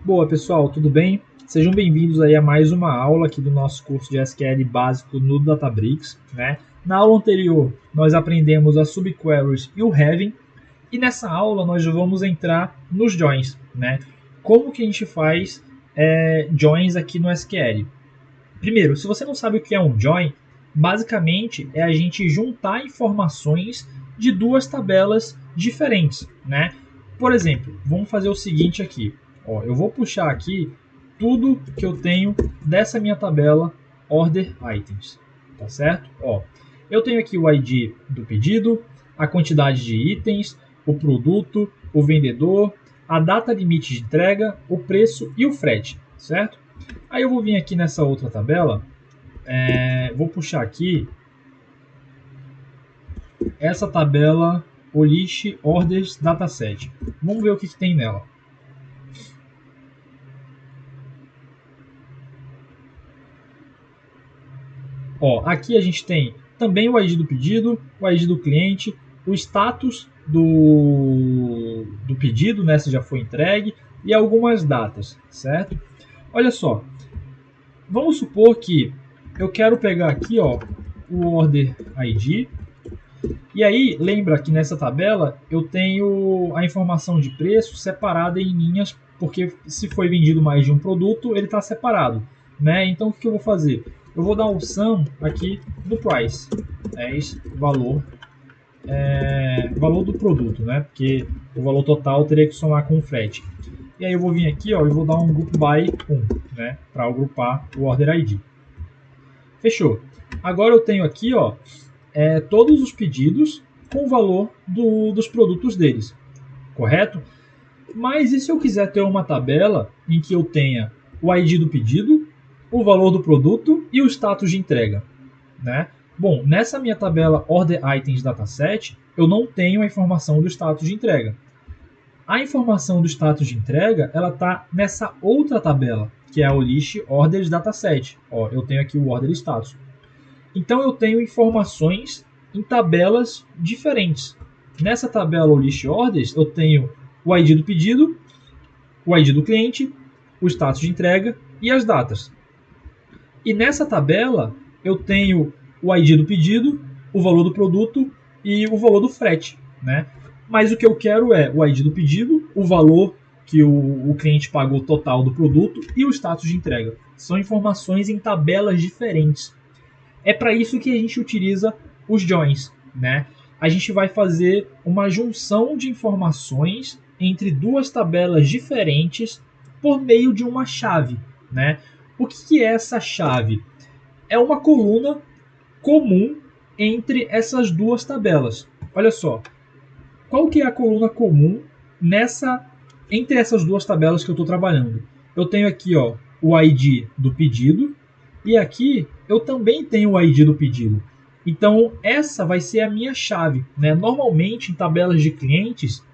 Boa, pessoal, tudo bem? Sejam bem-vindos aí a mais uma aula aqui do nosso curso de SQL básico no Databricks, né? Na aula anterior, nós aprendemos as subqueries e o having, e nessa aula nós vamos entrar nos joins, né? Como que a gente faz joins aqui no SQL? Primeiro, se você não sabe o que é um join, basicamente é a gente juntar informações de duas tabelas diferentes, né? Por exemplo, vamos fazer o seguinte aqui. Ó, eu vou puxar aqui tudo que eu tenho dessa minha tabela Order Items, tá certo? Ó, eu tenho aqui o ID do pedido, a quantidade de itens, o produto, o vendedor, a data limite de entrega, o preço e o frete, certo? Aí eu vou vir aqui nessa outra tabela, vou puxar aqui essa tabela Olish Orders Dataset. Vamos ver o que tem nela. Ó, aqui a gente tem também o ID do pedido, o ID do cliente, o status do pedido, né, se já foi entregue, e algumas datas, certo? Olha só, vamos supor que eu quero pegar aqui, ó, o Order ID, e aí lembra que nessa tabela eu tenho a informação de preço separada em linhas, porque se foi vendido mais de um produto, ele está separado, né? Então o que eu vou fazer? Eu vou dar um sum aqui do price, esse valor, valor do produto, né? Porque o valor total teria que somar com o frete. E aí eu vou vir aqui, ó, e vou dar um group by 1, né? Para agrupar o order ID. Fechou. Agora eu tenho aqui, ó, todos os pedidos com o valor dos produtos deles, correto? Mas e se eu quiser ter uma tabela em que eu tenha o ID do pedido, o valor do produto e o status de entrega, né? Bom, nessa minha tabela Order Items Dataset, eu não tenho a informação do status de entrega. A informação do status de entrega, ela está nessa outra tabela, que é a Olish Orders Dataset. Ó, eu tenho aqui o Order Status. Então eu tenho informações em tabelas diferentes. Nessa tabela Olish Orders, eu tenho o ID do pedido, o ID do cliente, o status de entrega e as datas. E nessa tabela eu tenho o ID do pedido, o valor do produto e o valor do frete, né? Mas o que eu quero é o ID do pedido, o valor que o cliente pagou total do produto e o status de entrega. São informações em tabelas diferentes. É para isso que a gente utiliza os joins, né? A gente vai fazer uma junção de informações entre duas tabelas diferentes por meio de uma chave, né? O que é essa chave? É uma coluna comum entre essas duas tabelas. Olha só, qual que é a coluna comum entre essas duas tabelas que eu estou trabalhando? Eu tenho aqui, ó, o ID do pedido e aqui eu também tenho o ID do pedido. Então essa vai ser a minha chave, né? Normalmente em tabelas de clientes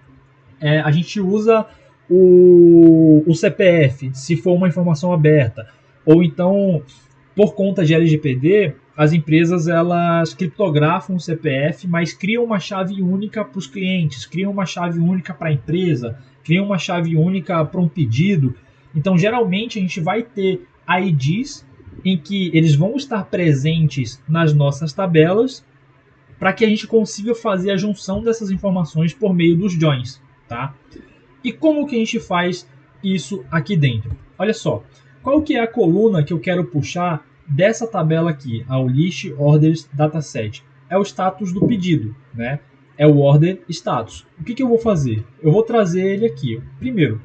a gente usa o CPF, se for uma informação aberta, ou então por conta de LGPD, as empresas elas criptografam o CPF, mas criam uma chave única para os clientes, criam uma chave única para a empresa, criam uma chave única para um pedido. Então, geralmente, a gente vai ter IDs em que eles vão estar presentes nas nossas tabelas para que a gente consiga fazer a junção dessas informações por meio dos joins, tá? E como que a gente faz isso aqui dentro? Olha só, qual que é a coluna que eu quero puxar dessa tabela aqui, a Olish Orders Dataset? É o status do pedido, né? É o Order Status. O que eu vou fazer? Eu vou trazer ele aqui. Primeiro,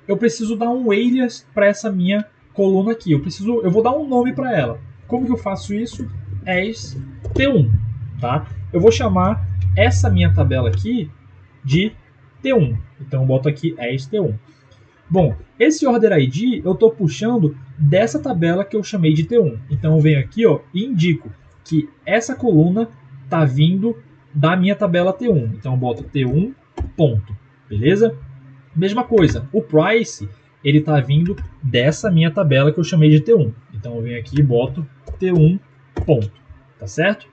eu preciso dar um alias para essa minha coluna aqui. Eu vou dar um nome para ela. Como que eu faço isso? As T1, tá? Eu vou chamar essa minha tabela aqui de T1. Então eu boto aqui as T1. Bom, esse Order ID eu estou puxando dessa tabela que eu chamei de T1. Então eu venho aqui, ó, e indico que essa coluna está vindo da minha tabela T1. Então eu boto T1 ponto, beleza? Mesma coisa, o price ele está vindo dessa minha tabela que eu chamei de T1. Então eu venho aqui e boto T1 ponto, tá certo?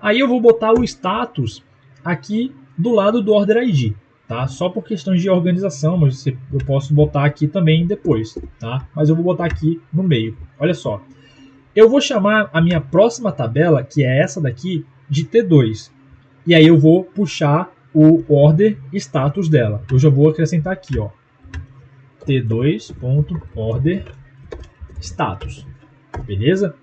Aí eu vou botar o status aqui do lado do Order ID, tá? Só por questões de organização, mas eu posso botar aqui também depois, tá? Mas eu vou botar aqui no meio. Olha só. Eu vou chamar a minha próxima tabela, que é essa daqui, de T2. E aí eu vou puxar o order status dela. Eu já vou acrescentar aqui, ó, T2.order status. Beleza?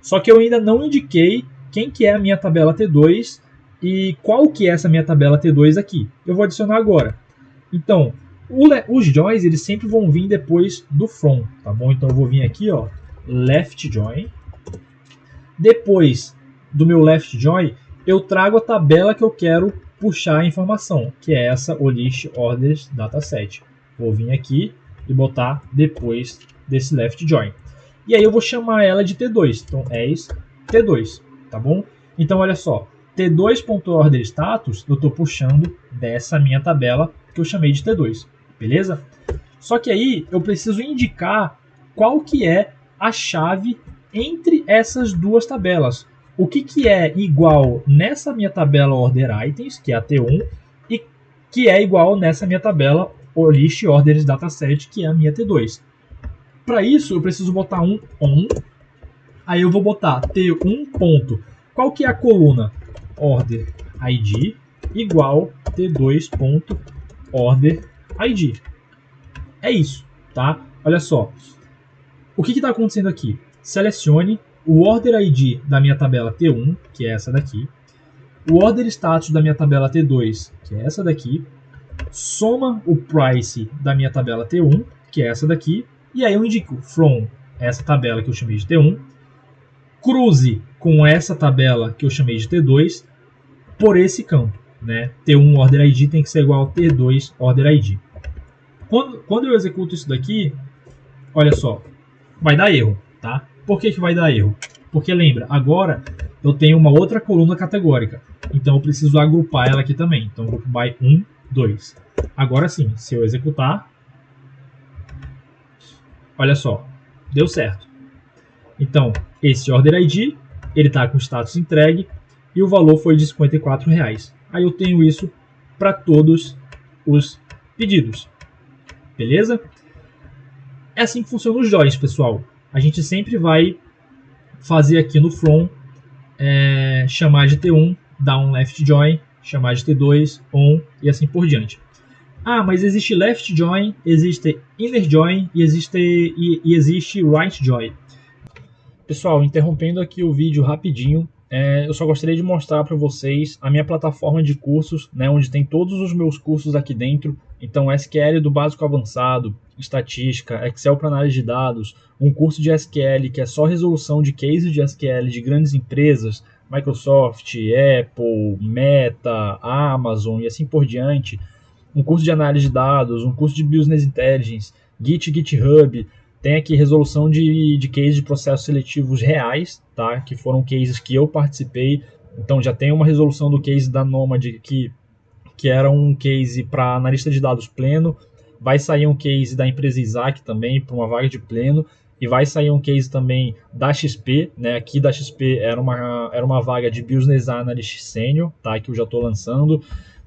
Só que eu ainda não indiquei quem que é a minha tabela T2 e qual que é essa minha tabela T2 aqui. Eu vou adicionar agora. Então, os joins eles sempre vão vir depois do from, tá bom? Então eu vou vir aqui, ó, left join. Depois do meu left join, eu trago a tabela que eu quero puxar a informação, que é essa o list orders dataset. Vou vir aqui e botar depois desse left join. E aí eu vou chamar ela de T2. Então, as T2, tá bom? Então, olha só. T2.orderStatus eu estou puxando dessa minha tabela que eu chamei de T2. Beleza? Só que aí eu preciso indicar qual que é a chave entre essas duas tabelas. O que é igual nessa minha tabela Order Items, que é a T1, e que é igual nessa minha tabela o List Orders Dataset, que é a minha T2. Para isso, eu preciso botar um on. Aí eu vou botar T1 ponto. Qual que é a coluna? Order ID igual T2 ponto Order ID. É isso, tá? Olha só. O que está acontecendo aqui? Selecione o Order ID da minha tabela T1, que é essa daqui. O Order Status da minha tabela T2, que é essa daqui. Soma o Price da minha tabela T1, que é essa daqui. E aí eu indico from essa tabela que eu chamei de T1, cruze com essa tabela que eu chamei de T2 por esse campo, né? T1 Order ID tem que ser igual a T2 Order ID. Quando eu executo isso daqui, olha só, vai dar erro, tá? Por que vai dar erro? Porque lembra, agora eu tenho uma outra coluna categórica, então eu preciso agrupar ela aqui também. Então grupo by 1, 2. Agora sim, se eu executar, olha só, deu certo. Então, esse Order ID, ele está com status entregue e o valor foi de R$ 54,00. Aí eu tenho isso para todos os pedidos. Beleza? É assim que funcionam os joins, pessoal. A gente sempre vai fazer aqui no from, chamar de T1, dar um left join, chamar de T2, on e assim por diante. Ah, mas existe left join, existe inner join e existe right join. Pessoal, interrompendo aqui o vídeo rapidinho, eu só gostaria de mostrar para vocês a minha plataforma de cursos, né, onde tem todos os meus cursos aqui dentro. Então, SQL do básico avançado, estatística, Excel para análise de dados, um curso de SQL que é só resolução de cases de SQL de grandes empresas, Microsoft, Apple, Meta, Amazon e assim por diante. Um curso de análise de dados, um curso de Business Intelligence, GitHub. Tem aqui resolução de cases de processos seletivos reais, tá? Que foram cases que eu participei. Então já tem uma resolução do case da Nomad que era um case para analista de dados pleno. Vai sair um case da empresa Isaac também para uma vaga de pleno. E vai sair um case também da XP, né? Aqui da XP era uma vaga de Business Analyst Senior, tá? Que eu já estou lançando.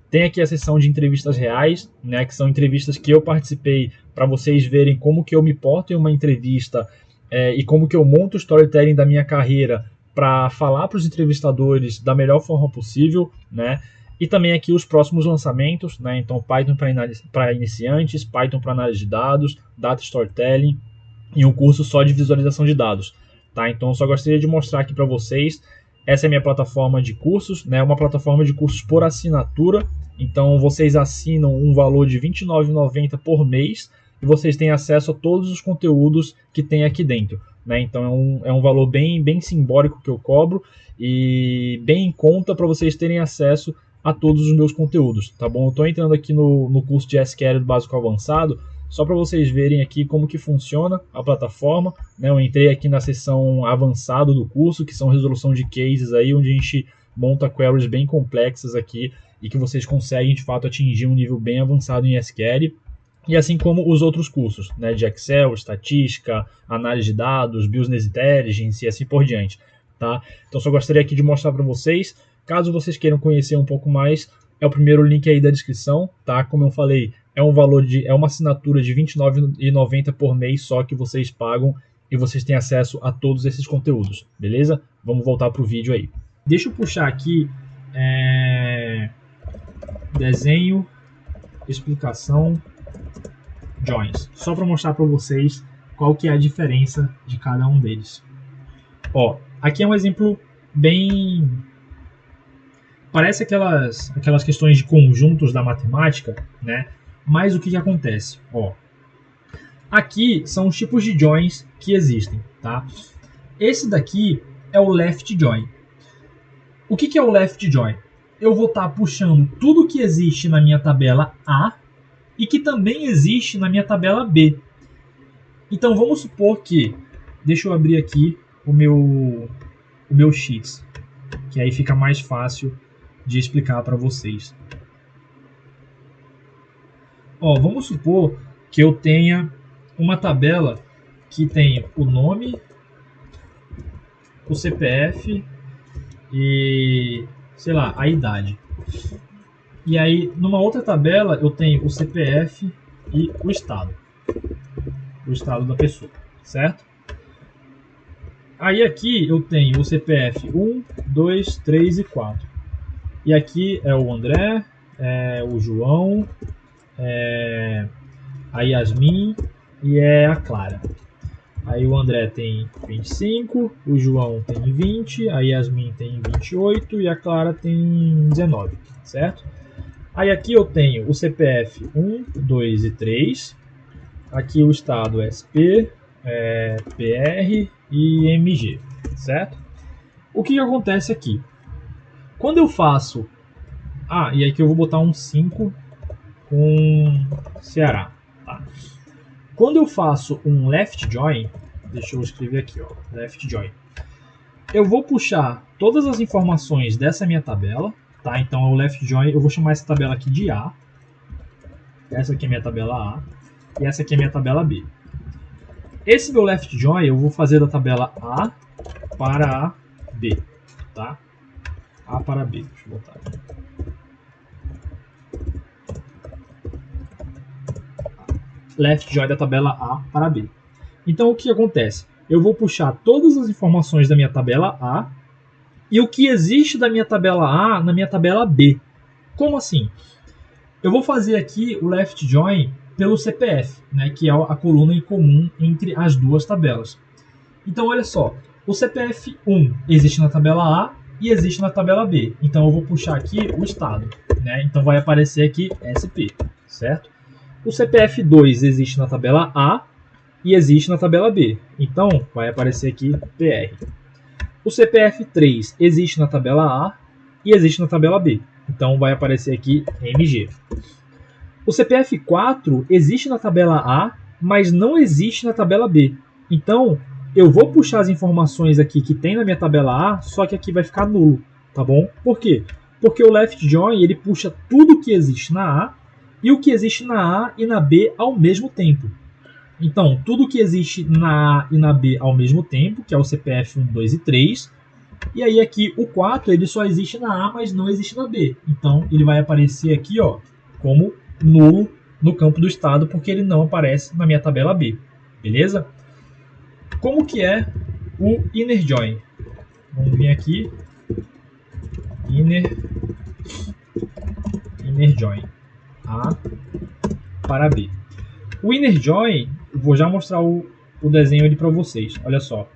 Tem aqui a seção de entrevistas reais, né, que são entrevistas que eu participei para vocês verem como que eu me porto em uma entrevista e como que eu monto o storytelling da minha carreira para falar para os entrevistadores da melhor forma possível, né? E também aqui os próximos lançamentos, né? Então Python para iniciantes, Python para análise de dados, Data Storytelling e um curso só de visualização de dados, tá? Então eu só gostaria de mostrar aqui para vocês. Essa é a minha plataforma de cursos, né? Uma plataforma de cursos por assinatura. Então vocês assinam um valor de R$ 29,90 por mês e vocês têm acesso a todos os conteúdos que tem aqui dentro, né? Então é um valor bem simbólico que eu cobro e bem em conta para vocês terem acesso a todos os meus conteúdos, tá bom? Eu estou entrando aqui no curso de SQL do básico avançado só para vocês verem aqui como que funciona a plataforma, né? Eu entrei aqui na seção avançado do curso, que são resolução de cases aí, onde a gente monta queries bem complexas aqui e que vocês conseguem de fato atingir um nível bem avançado em SQL, e assim como os outros cursos, né, de Excel, estatística, análise de dados, Business Intelligence e assim por diante, tá? Então só gostaria aqui de mostrar para vocês. Caso vocês queiram conhecer um pouco mais, é o primeiro link aí da descrição, tá? Como eu falei, é uma assinatura de R$ 29,90 por mês só que vocês pagam e vocês têm acesso a todos esses conteúdos, beleza? Vamos voltar pro vídeo aí. Deixa eu puxar aqui desenho, explicação, joins, só para mostrar para vocês qual que é a diferença de cada um deles. Ó, aqui é um exemplo bem... Parece aquelas questões de conjuntos da matemática, né? Mas o que acontece? Ó, aqui são os tipos de joins que existem, tá? Esse daqui é o left join. O que é o left join? Eu vou estar puxando tudo que existe na minha tabela A e que também existe na minha tabela B. Então vamos supor que... Deixa eu abrir aqui o meu Sheets, que aí fica mais fácil de explicar para vocês. Ó, vamos supor que eu tenha uma tabela que tem o nome, o CPF e, sei lá, a idade. E aí, numa outra tabela, eu tenho o CPF e o estado da pessoa, certo? Aí aqui eu tenho o CPF 1, 2, 3 e 4. E aqui é o André, o João, a Yasmin e a Clara. Aí o André tem 25, o João tem 20, a Yasmin tem 28 e a Clara tem 19, certo? Aí aqui eu tenho o CPF 1, 2 e 3. Aqui o estado SP, PR e MG, certo? O que acontece aqui? Quando eu faço... e aqui eu vou botar um 5 com Ceará, tá? Quando eu faço um left join, deixa eu escrever aqui, ó, left join, eu vou puxar todas as informações dessa minha tabela, tá? Então o left join, eu vou chamar essa tabela aqui de A. Essa aqui é minha tabela A e essa aqui é minha tabela B. Esse meu left join eu vou fazer da tabela A para a B, tá? A para B, deixa eu botar aqui. Left join da tabela A para B. Então o que acontece? Eu vou puxar todas as informações da minha tabela A e o que existe da minha tabela A na minha tabela B. Como assim? Eu vou fazer aqui o left join pelo CPF, né, que é a coluna em comum entre as duas tabelas. Então olha só, o CPF 1 existe na tabela A e existe na tabela B. Então eu vou puxar aqui o estado, né? Então vai aparecer aqui SP, certo? O CPF 2 existe na tabela A e existe na tabela B. Então vai aparecer aqui PR. O CPF 3 existe na tabela A e existe na tabela B. Então vai aparecer aqui MG. O CPF 4 existe na tabela A, mas não existe na tabela B. Então eu vou puxar as informações aqui que tem na minha tabela A, só que aqui vai ficar nulo, tá bom? Por quê? Porque o left join ele puxa tudo que existe na A e o que existe na A e na B ao mesmo tempo. Então, tudo que existe na A e na B ao mesmo tempo, que é o CPF 1, 2 e 3. E aí aqui o 4 ele só existe na A, mas não existe na B. Então ele vai aparecer aqui, ó, como nulo no campo do estado, porque ele não aparece na minha tabela B. Beleza? Como que é o inner join? Vamos vir aqui. Inner join. A para B. O inner join, vou já mostrar o desenho ali para vocês. Olha só.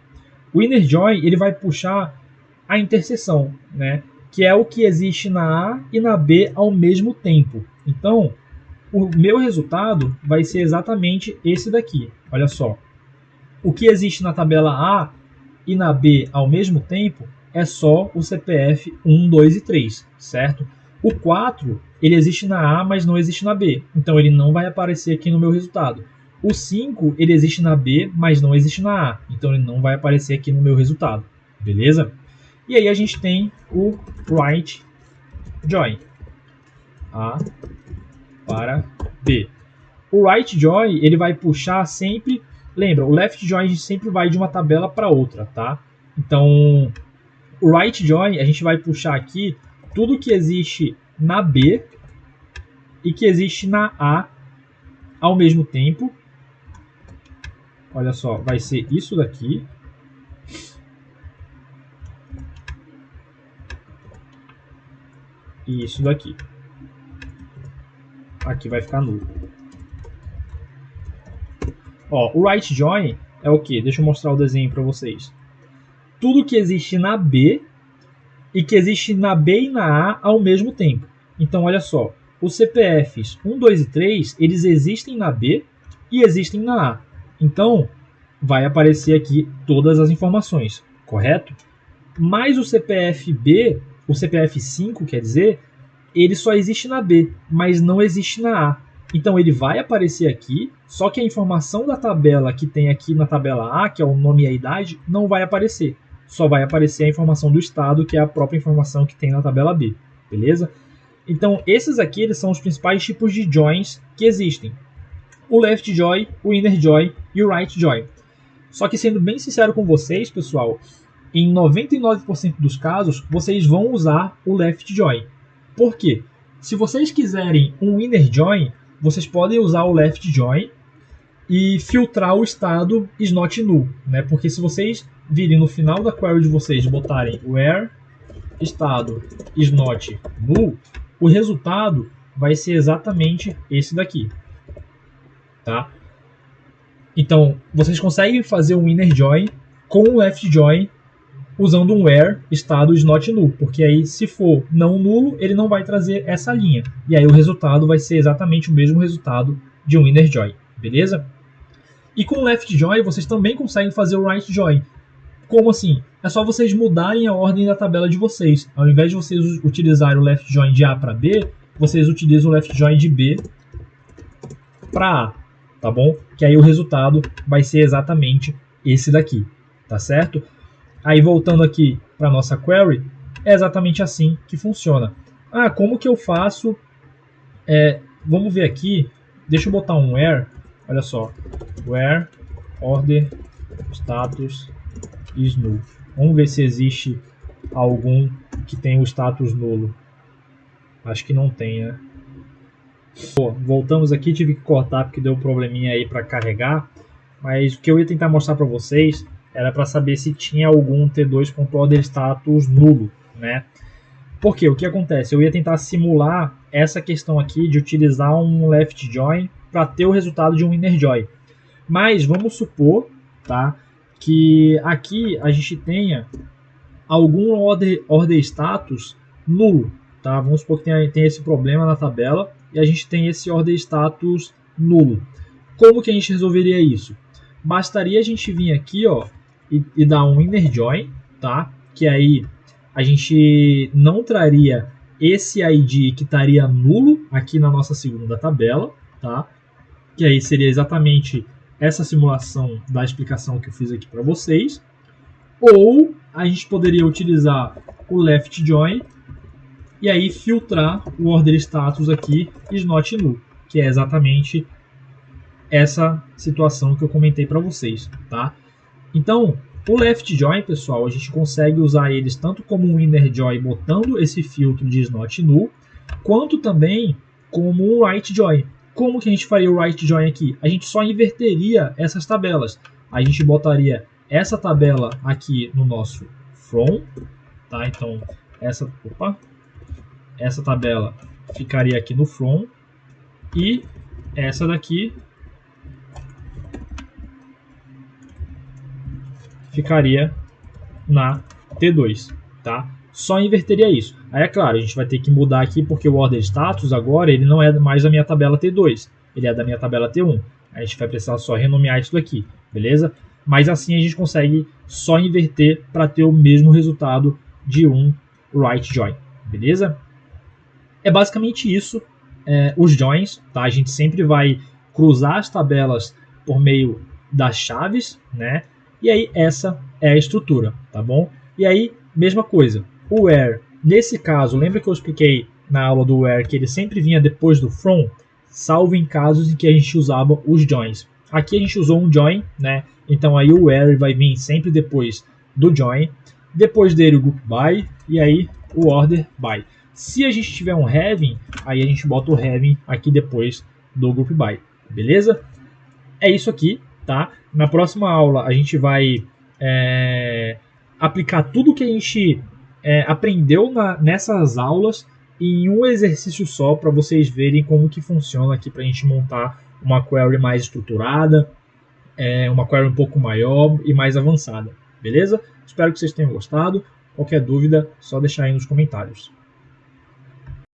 O inner join ele vai puxar a interseção, né? Que é o que existe na A e na B ao mesmo tempo. Então, o meu resultado vai ser exatamente esse daqui. Olha só. O que existe na tabela A e na B ao mesmo tempo é só o CPF 1, 2 e 3, certo? O 4, ele existe na A, mas não existe na B. Então, ele não vai aparecer aqui no meu resultado. O 5, ele existe na B, mas não existe na A. Então, ele não vai aparecer aqui no meu resultado. Beleza? E aí, a gente tem o right join. A para B. O right join, ele vai puxar sempre... Lembra, o left join a gente sempre vai de uma tabela para outra, tá? Então, o right join, a gente vai puxar aqui tudo que existe na B e que existe na A ao mesmo tempo. Olha só, vai ser isso daqui. E isso daqui. Aqui vai ficar nulo. Ó, o right join é o que? Deixa eu mostrar o desenho para vocês. Tudo que existe na B e que existe na B e na A ao mesmo tempo. Então, olha só. Os CPFs 1, 2 e 3, eles existem na B e existem na A. Então, vai aparecer aqui todas as informações, correto? Mas o CPF B, o CPF 5, quer dizer, ele só existe na B, mas não existe na A. Então ele vai aparecer aqui, só que a informação da tabela que tem aqui na tabela A, que é o nome e a idade, não vai aparecer. Só vai aparecer a informação do estado, que é a própria informação que tem na tabela B, beleza? Então esses aqui eles são os principais tipos de joins que existem. O left join, o inner join e o right join. Só que sendo bem sincero com vocês, pessoal, em 99% dos casos, vocês vão usar o left join. Por quê? Se vocês quiserem um inner join, vocês podem usar o left join e filtrar o estado is not null, né? Porque se vocês virem no final da query de vocês botarem where estado is not null, o resultado vai ser exatamente esse daqui, tá? Então, vocês conseguem fazer um inner join com o left join usando um where estado is not null, porque aí se for não nulo, ele não vai trazer essa linha. E aí o resultado vai ser exatamente o mesmo resultado de um inner join, beleza? E com o left join vocês também conseguem fazer o right join. Como assim? É só vocês mudarem a ordem da tabela de vocês. Ao invés de vocês utilizarem o left join de A para B, vocês utilizam o left join de B para A, tá bom? Que aí o resultado vai ser exatamente esse daqui, tá certo? Aí voltando aqui para nossa query, é exatamente assim que funciona. Ah, como que eu faço? Vamos ver aqui, deixa eu botar um where, olha só, where order status is null. Vamos ver se existe algum que tem o status nulo. Acho que não tem, né? Pô, voltamos aqui, tive que cortar porque deu um probleminha aí para carregar, mas o que eu ia tentar mostrar para vocês era para saber se tinha algum T2.orderStatus nulo, né? Porque o que acontece? Eu ia tentar simular essa questão aqui de utilizar um left join para ter o resultado de um inner join. Mas vamos supor, tá, que aqui a gente tenha algum order status nulo, tá? Vamos supor que tem esse problema na tabela e a gente tem esse order status nulo. Como que a gente resolveria isso? Bastaria a gente vir aqui, ó, e dar um inner join, tá? Que aí a gente não traria esse ID que estaria nulo aqui na nossa segunda tabela, tá? Que aí seria exatamente essa simulação da explicação que eu fiz aqui para vocês. Ou a gente poderia utilizar o left join e aí filtrar o order status aqui is not null, que é exatamente essa situação que eu comentei para vocês, tá? Então, o left join, pessoal, a gente consegue usar eles tanto como um inner join botando esse filtro de is not null, quanto também como um right join. Como que a gente faria o right join aqui? A gente só inverteria essas tabelas. A gente botaria essa tabela aqui no nosso from, tá? Então, essa tabela ficaria aqui no from e essa daqui ficaria na T2, tá? Só inverteria isso. Aí é claro, a gente vai ter que mudar aqui porque o order status agora ele não é mais da minha tabela T2, ele é da minha tabela T1. A gente vai precisar só renomear isso daqui, beleza? Mas assim a gente consegue só inverter para ter o mesmo resultado de um right join, beleza? É basicamente isso, os joins, tá? A gente sempre vai cruzar as tabelas por meio das chaves, né? E aí essa é a estrutura, tá bom? E aí, mesma coisa, o where, nesse caso, lembra que eu expliquei na aula do where que ele sempre vinha depois do from, salvo em casos em que a gente usava os joins. Aqui a gente usou um join, né? Então aí o where vai vir sempre depois do join, depois dele o group by e aí o order by. Se a gente tiver um having, aí a gente bota o having aqui depois do group by, beleza? É isso aqui, tá? Na próxima aula a gente vai aplicar tudo que a gente aprendeu nessas aulas em um exercício só, para vocês verem como que funciona aqui para a gente montar uma query mais estruturada, uma query um pouco maior e mais avançada, beleza? Espero que vocês tenham gostado. Qualquer dúvida, só deixar aí nos comentários.